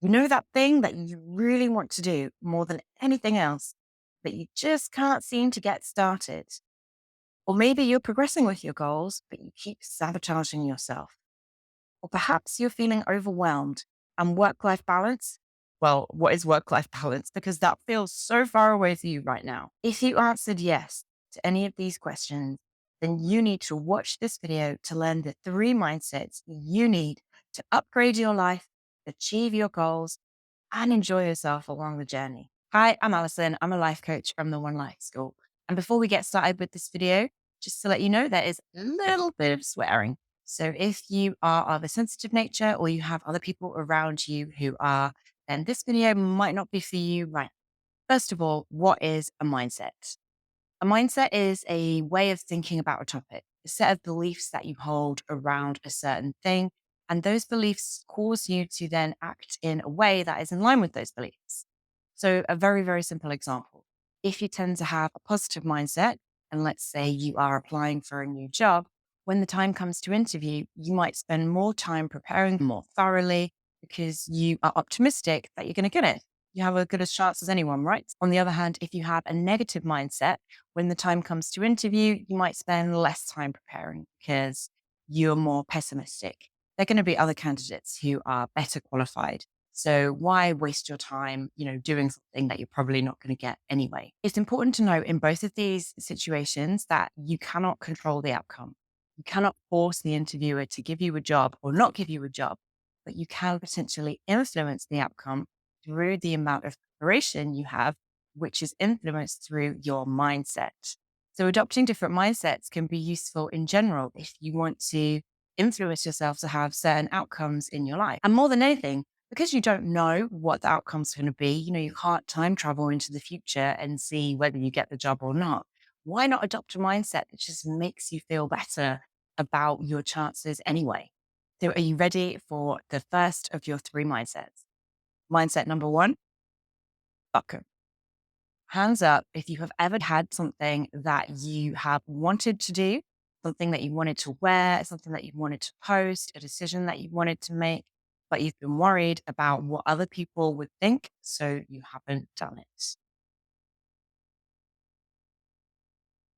You know that thing that you really want to do more than anything else, but you just can't seem to get started. Or maybe you're progressing with your goals, but you keep sabotaging yourself. Or perhaps you're feeling overwhelmed and work life balance. Well, what is work life balance? Because that feels so far away to you right now. If you answered yes to any of these questions, then you need to watch this video to learn the 3 mindsets you need to upgrade your life, achieve your goals, and enjoy yourself along the journey. Hi, I'm Alison. I'm a life coach from the One Life School. And before we get started with this video, just to let you know, there is a little bit of swearing. So if you are of a sensitive nature or you have other people around you who are, then this video might not be for you right. First of all, what is a mindset? A mindset is a way of thinking about a topic, a set of beliefs that you hold around a certain thing. And those beliefs cause you to then act in a way that is in line with those beliefs. So, a very, very simple example. If you tend to have a positive mindset, and let's say you are applying for a new job, when the time comes to interview, you might spend more time preparing more thoroughly because you are optimistic that you're going to get it. You have a good as chance as anyone, right? On the other hand, if you have a negative mindset, when the time comes to interview, you might spend less time preparing because you're more pessimistic. There are going to be other candidates who are better qualified. So why waste your time, doing something that you're probably not going to get anyway? It's important to note in both of these situations that you cannot control the outcome. You cannot force the interviewer to give you a job or not give you a job, but you can potentially influence the outcome through the amount of preparation you have, which is influenced through your mindset. So adopting different mindsets can be useful in general if you want to influence yourself to have certain outcomes in your life. And more than anything, because you don't know what the outcome's going to be, you can't time travel into the future and see whether you get the job or not. Why not adopt a mindset that just makes you feel better about your chances anyway? So are you ready for the first of your 3 mindsets? Mindset number 1, buck 'em. Hands up if you have ever had something that you have wanted to do, something that you wanted to wear, something that you wanted to post, a decision that you wanted to make, but you've been worried about what other people would think, so you haven't done it.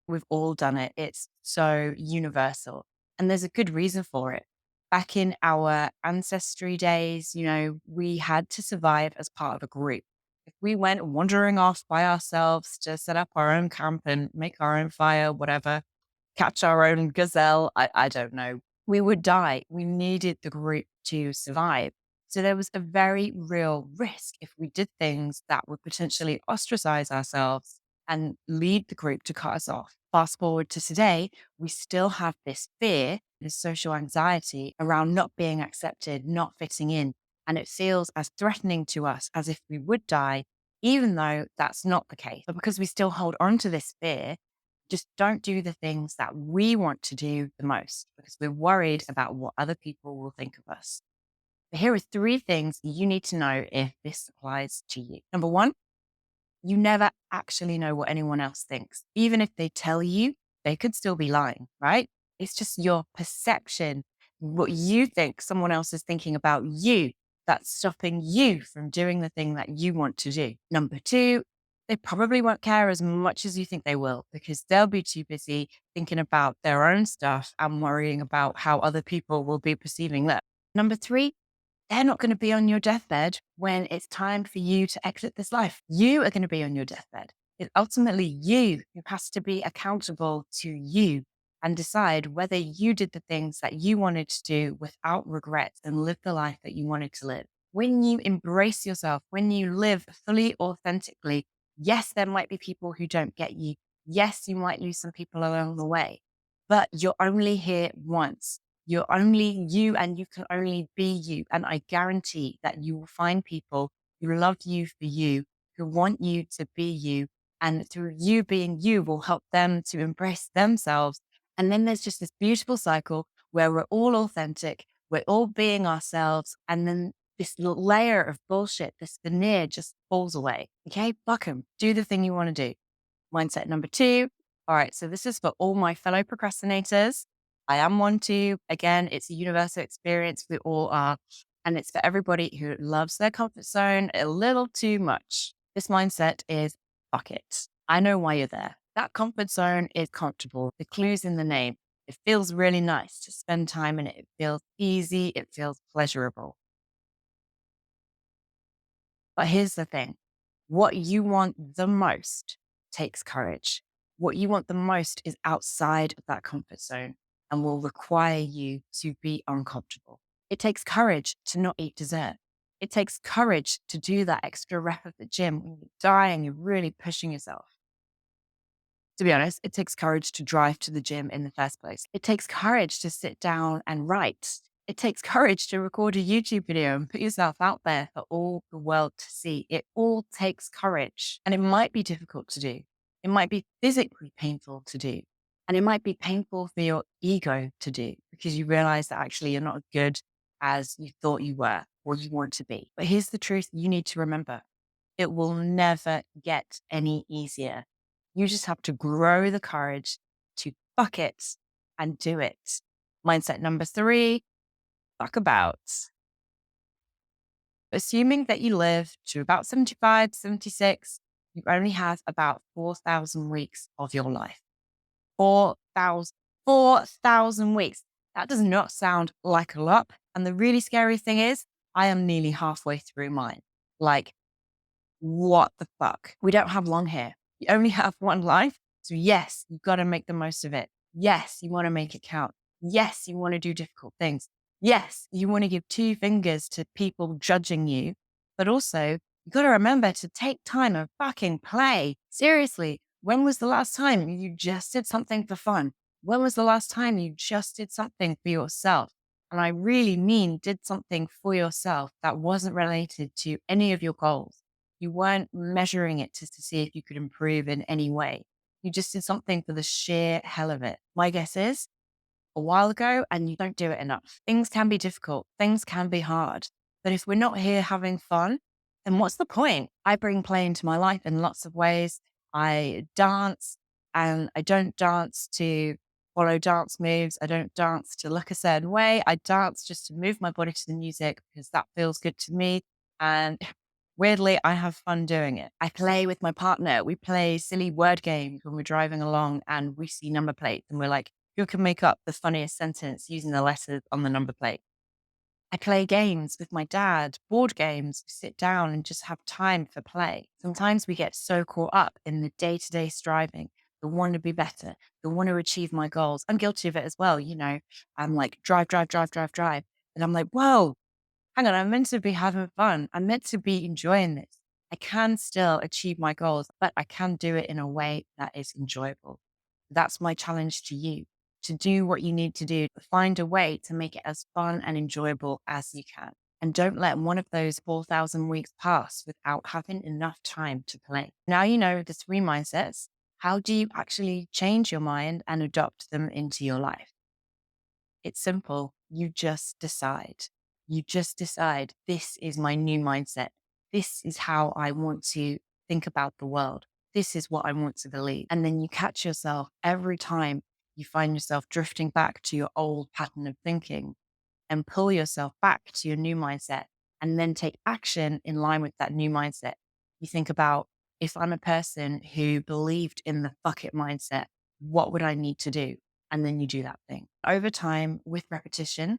We've all done it. It's so universal. And there's a good reason for it. Back in our ancestry days, we had to survive as part of a group. If we went wandering off by ourselves to set up our own camp and make our own fire, whatever, catch our own gazelle, I don't know, we would die. We needed the group to survive. So there was a very real risk if we did things that would potentially ostracize ourselves and lead the group to cut us off. Fast forward to today, we still have this fear, this social anxiety around not being accepted, not fitting in. And it feels as threatening to us as if we would die, even though that's not the case. But because we still hold on to this fear, just don't do the things that we want to do the most because we're worried about what other people will think of us. But here are 3 things you need to know if this applies to you. Number 1, you never actually know what anyone else thinks. Even if they tell you, they could still be lying, right? It's just your perception, what you think someone else is thinking about you, that's stopping you from doing the thing that you want to do. Number 2, they probably won't care as much as you think they will because they'll be too busy thinking about their own stuff and worrying about how other people will be perceiving them. Number 3, they're not going to be on your deathbed when it's time for you to exit this life. You are going to be on your deathbed. It's ultimately you who has to be accountable to you and decide whether you did the things that you wanted to do without regret and live the life that you wanted to live. When you embrace yourself, when you live fully authentically, yes, there might be people who don't get you. Yes, you might lose some people along the way, but you're only here once. You're only you and you can only be you. And I guarantee that you will find people who love you for you, who want you to be you. And through you being you will help them to embrace themselves. And then there's just this beautiful cycle where we're all authentic, we're all being ourselves. And then this layer of bullshit, this veneer just falls away. Okay, buck 'em. Do the thing you want to do. Mindset number 2. All right, so this is for all my fellow procrastinators. I am one too. Again, it's a universal experience. We all are. And it's for everybody who loves their comfort zone a little too much. This mindset is fuck it. I know why you're there. That comfort zone is comfortable. The clue's in the name. It feels really nice to spend time in it. It feels easy. It feels pleasurable. But here's the thing. What you want the most takes courage. What you want the most is outside of that comfort zone and will require you to be uncomfortable. It takes courage to not eat dessert. It takes courage to do that extra rep at the gym when you're dying, you're really pushing yourself. To be honest, it takes courage to drive to the gym in the first place. It takes courage to sit down and write. It takes courage to record a YouTube video and put yourself out there for all the world to see. It all takes courage. And it might be difficult to do. It might be physically painful to do. And it might be painful for your ego to do because you realize that actually you're not as good as you thought you were or you want to be. But here's the truth you need to remember. It will never get any easier. You just have to grow the courage to fuck it and do it. Mindset number 3, fuck about. Assuming that you live to about 75, 76, you only have about 4,000 weeks of your life. 4,000 weeks. That does not sound like a lot. And the really scary thing is, I am nearly halfway through mine. Like, what the fuck? We don't have long here. You only have one life. So yes, you've got to make the most of it. Yes, you want to make it count. Yes, you want to do difficult things. Yes, you want to give 2 fingers to people judging you, but also you got to remember to take time and fucking play. Seriously, when was the last time you just did something for fun? When was the last time you just did something for yourself? And I really mean did something for yourself that wasn't related to any of your goals. You weren't measuring it to see if you could improve in any way. You just did something for the sheer hell of it. My guess is a while ago and you don't do it enough. Things can be difficult. Things can be hard. But if we're not here having fun, then what's the point? I bring play into my life in lots of ways. I dance and I don't dance to follow dance moves. I don't dance to look a certain way. I dance just to move my body to the music because that feels good to me. And weirdly, I have fun doing it. I play with my partner. We play silly word games when we're driving along and we see number plates and we're like, who can make up the funniest sentence using the letters on the number plate? I play games with my dad, board games, we sit down and just have time for play. Sometimes we get so caught up in the day-to-day striving, the want to be better, the want to achieve my goals. I'm guilty of it as well. I'm like, drive, drive, drive, drive, drive. And I'm like, whoa, hang on, I'm meant to be having fun. I'm meant to be enjoying this. I can still achieve my goals, but I can do it in a way that is enjoyable. That's my challenge to you, to do what you need to do, to find a way to make it as fun and enjoyable as you can. And don't let one of those 4,000 weeks pass without having enough time to play. Now you know the 3 mindsets. How do you actually change your mind and adopt them into your life? It's simple. You just decide. You just decide, this is my new mindset. This is how I want to think about the world. This is what I want to believe. And then you catch yourself every time you find yourself drifting back to your old pattern of thinking and pull yourself back to your new mindset and then take action in line with that new mindset. You think about, if I'm a person who believed in the fuck it mindset, what would I need to do? And then you do that thing. Over time, with repetition,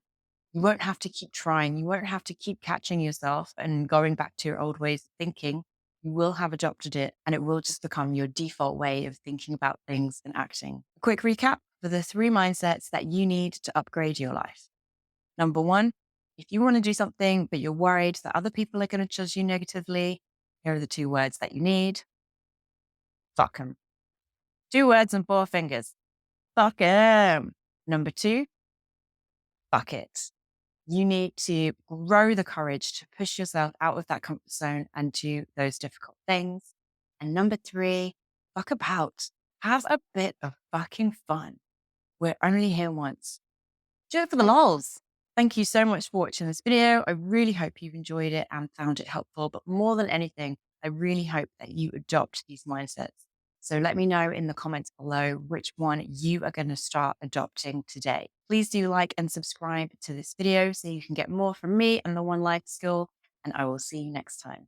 you won't have to keep trying. You won't have to keep catching yourself and going back to your old ways of thinking. You will have adopted it and it will just become your default way of thinking about things and acting. A quick recap for the 3 mindsets that you need to upgrade your life. Number 1, if you want to do something, but you're worried that other people are going to judge you negatively, here are the 2 words that you need. Fuck 'em. 2 words and 4 fingers. Fuck 'em. Number 2, fuck it. You need to grow the courage to push yourself out of that comfort zone and do those difficult things. And number 3, fuck about. Have a bit of fucking fun. We're only here once. Do it for the lols. Thank you so much for watching this video. I really hope you've enjoyed it and found it helpful. But more than anything, I really hope that you adopt these mindsets. So let me know in the comments below which one you are going to start adopting today. Please do like and subscribe to this video so you can get more from me and the One Life School, and I will see you next time.